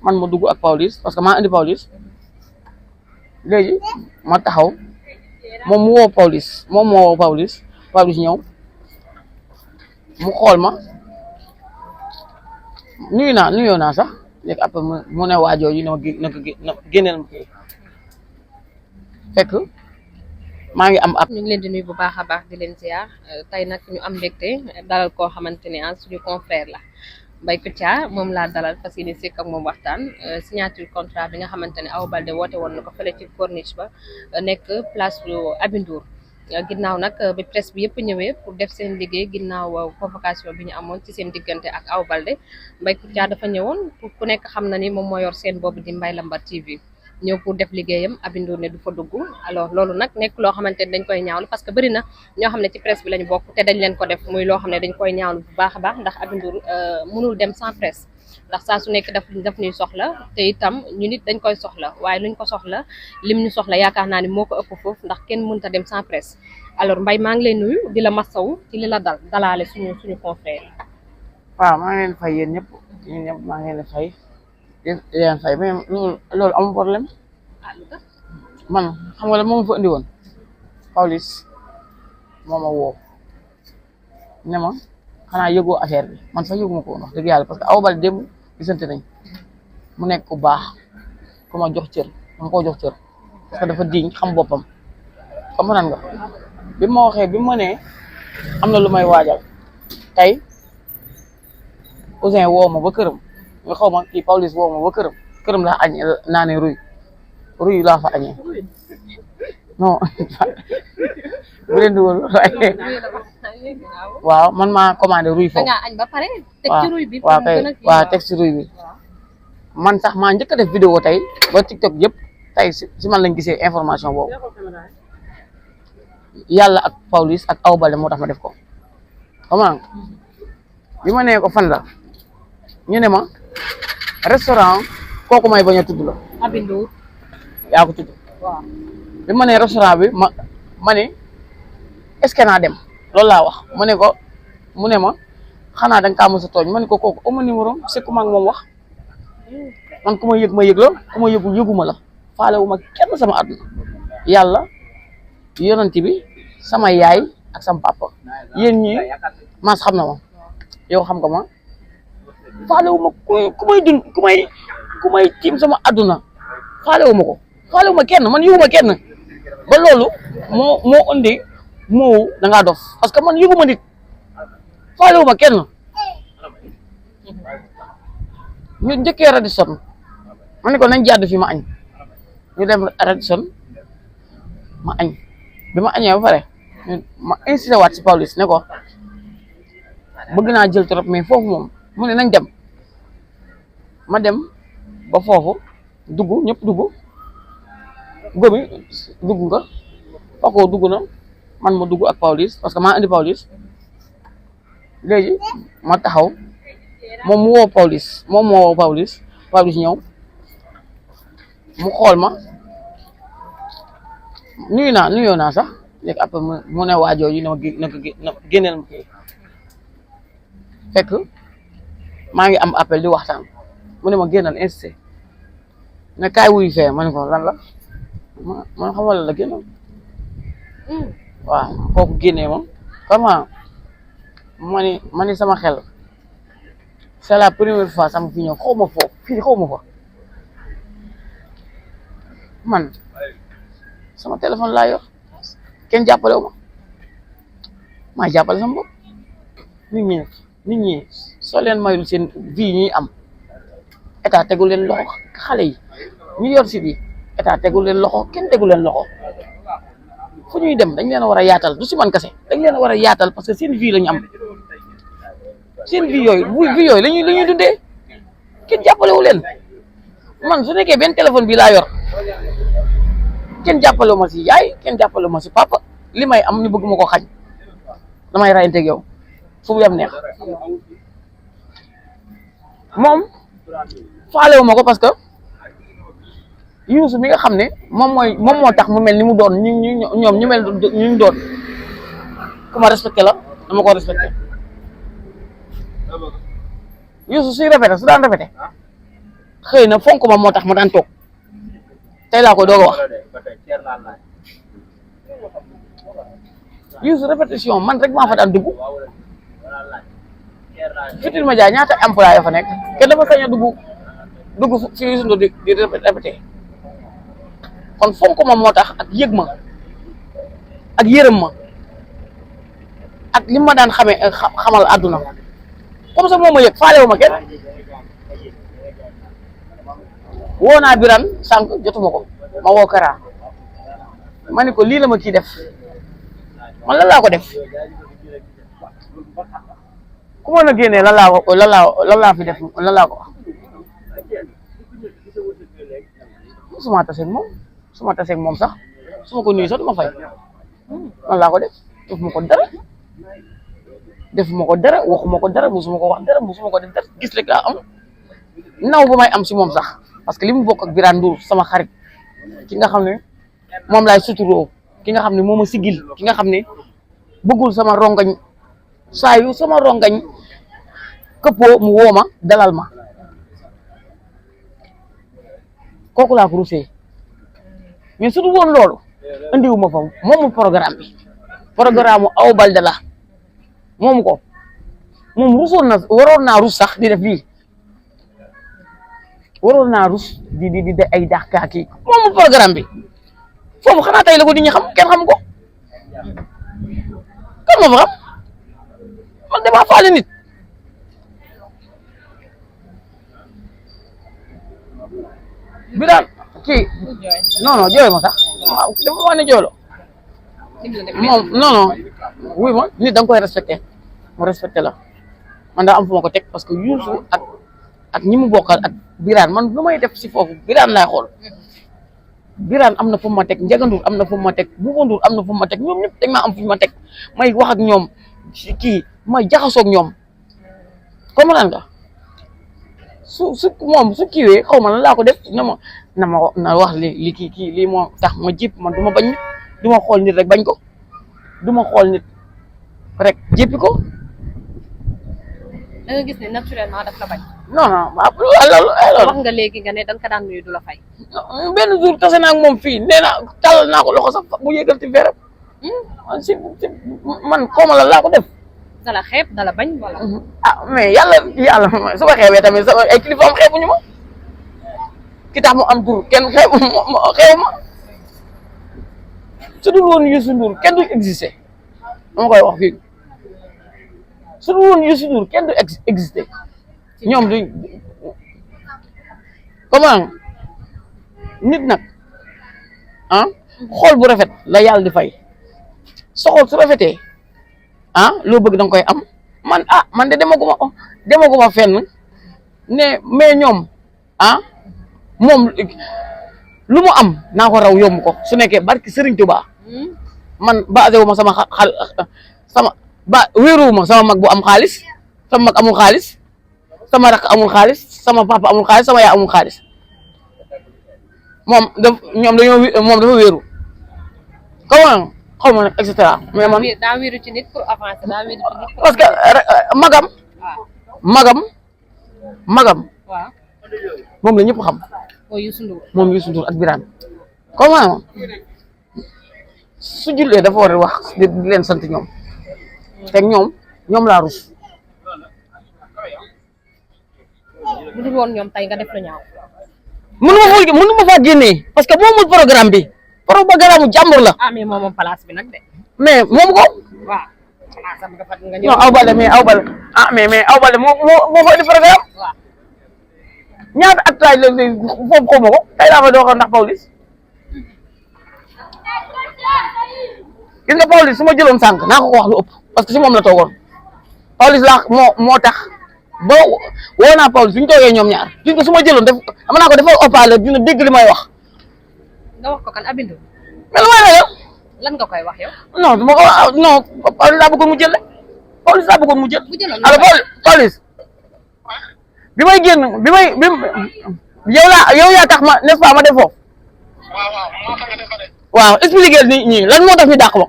man ma dugg ak Pawlish parce que maa indi Pawlish léegi ma taxaw moom mu woo Pawlish moom moo woo Pawlish ñëw mu xool ma nuyoo naa sax léegi après mu ne waajoo yi ne ma génneel ma kii fekk maa ngi am ab. ñu ngi leen di nuyu bu baax a baax di leen ziar tey nag ñu am mbégte dalal koo xamante ne suñu confrère la Mbaye Kouthia moom laa dalal parce que ni sekk ak moom waxtaan signature contrat bi nga xamante ne Awa Baldé woote woon na ko fële ci corniche ba nekk place bu Aby Ndour ginnaaw nag bi presse bi yëpp ñëwee pour def seen liggéey ginnaaw convocation bi ñu amoon ci seen diggante ak Awa Baldé Mbaye Kouthia dafa ñëwoon pour ku nekk xam na ni moom moo yor seen boobu di Mbaye Lambar TV ñëw pour def liggéeyam Aby Ndour ne du fa dugg alors loolu nag nekk loo xamante ne dañ koy ñaawlu parce que bëri na ñoo xam ne ci presse bi lañu bokk te dañ leen ko def muy loo xam ne dañ koy ñaawlu bu baax a baax ndax Aby Ndour mënul dem sans presse ndax saa su nekk daf ñuy soxla te itam ñu nit dañ koy soxla waaye luñ ko soxla lim ñu soxla yaakaar naa ni moo ko ëpp foofu ndax kenn mënut a dem sans presse alors Mbaye maa ngi lay nuyu di la masaw ci li la dalaale suñu confrère yi. waaw maa ngi leen fay yéen ñëpp maa ngi leen fay di leen fay mais loolu amul problème man xam nga la moom fa indi woon Pawlish moo ma woo ne ma xanaa yëgoo affaire bi man sax yëguma ko woon wax dëgg yàlla parce que Awa Baldé démb gisante nañ mu nekk ku baax ku ma jox cër dama ko jox cër parce que dafa diñ xam boppam comprendre nga bi ma waxee bi ma nee am na lu may waajal tey Ousin woo ma ba këram nga xaw ma kii Pawlish woo ma ba këram laa añ naa ne ruy laa fa añee non bu leen di wóor waaw man maa commandé ruy foofu. da ngaa añ ba pare teg ci ruy bi. waaw kay waaw teg ci ruy bi man sax maa njëkk a def vidéo tey ba TikTok yëpp tey si man lañ gisee information boobu yàlla ak Pawlish ak Awa Baldé moo tax ma def ko xam nga bi ma nee ko fan la ñu ne ma restaurant kooku may bañ a tudd la. Aby Ndour yaa ko tudd. waaw bi ma nee restaurant bi ma ne est-ce que naa dem loolu laa wax mu ne ko mu ne ma xanaa da nga kaa mos a tooñ ma ne ko kooku amu numéro c'est ku ma ak moom wax man ku ma yëg ma yëg la ku ma yëgul yëguma la faalewuma kenn sama àdduna yàlla yonent bi sama yaay ak sama papa yéen ñi maas xam na ma yow xam nga ma faalewuma ku may dund ku may tiim sama àdduna faalewuma ko faalewuma kenn man yëguma kenn ba loolu moo indi moo da ngaa dof parce que man yëguma nit faalewuma kenn ñu njëkkee Radisson ma ne ko nañ jàdd fi ma añ ñu dem Radisson ma añ bi ma añee ba pare ma insisté waat si Pawlish ne ko bëgg naa jël trop mais foofu moom mu ne nañ dem ma dem ba foofu dugg ñëpp dugg gomi dugg nga Paco dugg na man ma dugg ak Pawlish parce que maa indi Pawlish léegi ma taxaw moom mu woo Pawlish moom moo woo Pawlish ñëw mu xool ma nuyoo naa sax léegi après mu ne waajoo yi ne ma génneel ma kii fekk maa ngi am appel di waxtaan mu ne ma génnal insisté ne kaay wuy fee ma ne ko lan la man xamal la génnal waaw kooku génnee ma comment ma ni sama xel c'est la première fois sama fi ñëw xaw ma foofu fii xaw ma fa man sama téléphone laa yor kenn jàppalewu ma maa jàppale sama bopp nit ñi soo leen mayul seen vie ñuy am état tegul leen loxo xale yi ñu yor si bi état tegul leen loxo kenn tegul leen loxo fu ñuy dem dañ leen a war a yaatal du si man kese dañ leen a war a yaatal parce que seen vie la ñu am seen vie yooyu la ñuy dundee kenn jàppalewu leen man su nekkee benn téléphone bi laa yor kenn jàppalewu ma si yaay kenn jàppalewu ma si papa li may am ñu bëgg ma ko xañ damay rayanteeg yow fu mu yem neex moom faalewu ma ko parce que Youssou mi nga xam ne moom moo tax mu mel ni mu doon ñoom ñu mel ñu doon ku ma respecté la dama ko respecté Youssou suy répété su daan répété xëy na fonk ma moo tax ma daan toog tey laa ko doog a wax Youssou répétition man rek maa fa daan dugg Futurs Médias ñaata employé fa nekk kenn dafa sañ a dugg fi Youssou Ndour di répété kon fonk ma moo tax ak yëg ma ak yërëm ma ak li ma daan xamal àdduna comme ça moo ma yëg faalewu ma kenn woo naa Birane sànq jotuma ko ma woo Kara ma ne ko lii la ma kii def man lan laa ko def ku mën a génnee lan laa fi def lan laa ko wax suma taseeg moom sax su ma ko nuyu sax du ma fay lan laa ko def defuma ko dara waxuma ko dara musuma ko wax dara musuma ko def dara gis rek laa am naw ba may am si moom sax parce que li mu bokk ak Birane Ndour sama xarit ki nga xam ne moom laay suturoo ki nga xam ne moo ma sigil ki nga xam ne bëggul sama rongañ saa yu sama rongañ këppoo mu woo ma dalal ma kooku laa ko rusee mais su dul woon loolu andiwu ma fa moomu programme bi programme mu Awa Balde la moomu ko moom waroon naa rus sax di def lii waroon naa rus di ay daax kaaki moomu programme bi foofu xanaa tey la ko nit ñi xam kenn xam ko kan ma fa xam man damaa faale nit Birane kii non jooy ma sax waaw dafa wax ne jooyloo moom non wuy ma nit da nga koy respecté mu respecté la man daa am fu ma ko teg parce que Youssou ak ñi mu bokkal ak Birane man lu may def si foofu Birane laay xool Birane am na fu ma teg Ndiaga Ndour am na fu ma teg Bouba Ndour am na fu ma teg ñoom ñëpp dañ maa am fu ma teg may wax ak ñoom kii may jaxasoo ak ñoom comprendre nga su kiiwee xaw ma lan laa ko def na wax li kii lii moo tax ma jip man du ma bañ nit du ma xool nit rek bañ ko du ma xool nit rek jéppi ko. da nga gis ne naturellement daf la bañ. non loolu wax nga léegi nga ne da nga ko daan nuyu du la fay. benn jour tase naa ak moom fii nee naa tàllal naa ko loxo sax mu yëgal ci veram man xaw ma lan laa ko def. dala xeeb dala bañ wala. mais yàlla su ma xeebee tamit sama ay kilifaam xeebuñu ma ki tax mu am tur kenn xeebu ma su dul woon Youssou Ndour kenn du existé dama koy wax fii su dul woon Youssou Ndour kenn du existé ñoom duñ comment nit nag xool bu rafet la yàlla di fay soxol su rafetee loo bëgg danga koy am man de demaguma fenn ne mais ñoom moom lu mu am naa ko raw yomb ko su nekkee barki Serigne Touba man basé wu ma wéeruwu ma sama mag bu am xaalis sama mag amul xaalis sama rakk amul xaalis sama papa amul xaalis sama yaay amul xaalis moom dafa wéeru comment xaw ma nag et cetera mais man daa wéeru ci nit pour avancer daa wéeru ci nit parce que magam waaw moom la ñëpp xam moom Youssou Ndour ak Birane comment su jullee dafa war a wax di leen sant ñoom te ñoom laa rus bu dul woon ñoom tey nga def lu ñaaw mënu ma faa génnee parce que moomul programme bi programme jàmbur la mais moom place bi nag de mais moom ko waaw non Awa Balde mais Awa Balde mais Awa Balde moo fa indi programme waaw ñaata at laaj la foofu xaw ma ko tey laa fa doo xam ndax Pawlish gis nga Pawlish su ma jëloon sànq naa ko wax lu ëpp parce que si moom la toogoon Pawlish laa moo tax ba woo naa Pawlish suñu toogee ñoom ñaar gis nga su ma jëloon dama naa ko defal haut-parleur dina dégg li may wax. nga wax ko kan Abindou. mais lu may la yow. lan nga koy wax yow. non du ma ko wax non Pawlish laa bëggoon mu jël rek Pawlish laa bëggoon mu jël. bu jëloon alors Pawlish bi may génn yow yaa tax ma n'est-ce pas ma def foofu. waaw expliquer nit ñi lan moo tax ñu dàq ma.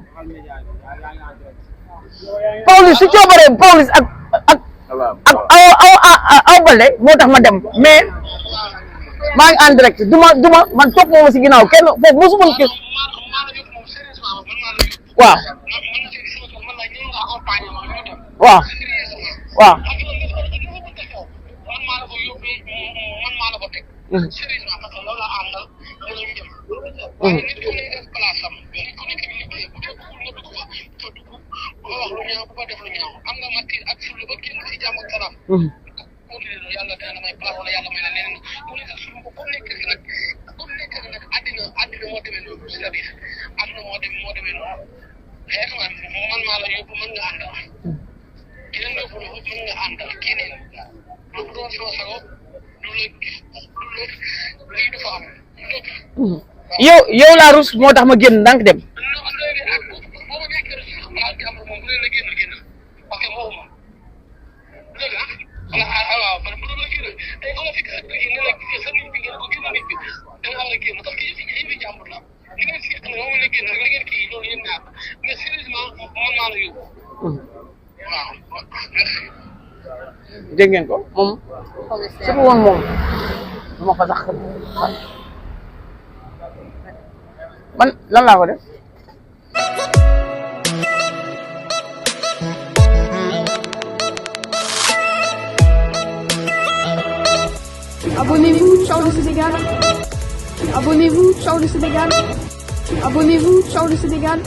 Pawlish su coobaree Pawlish ak Awa Balde moo tax ma dem mais maa ngi en direct duma man topp ma si ginnaaw kenn foofu mosuma ki waaw waaw waaw yàlla dina may place wala yàlla may la leneen ku nekk suñu ko ku nekk si nag àddina moo demee noonu c'est-à-dire àddina moo demee noonu xeetu man maa la yóbbu mën nga àndal keneen yóbbu la mën nga àndal keneen lu doon sama sago du la gis lii dafa am yow laa rus moo tax ma génn ndànk dem dégg ngeen ko moom su ko woon moom du ma ko sax man lan laa ko def Abonnez-vous, ciao le Sénégal. Abonnez-vous, ciao le Sénégal. Abonnez-vous, ciao le Sénégal.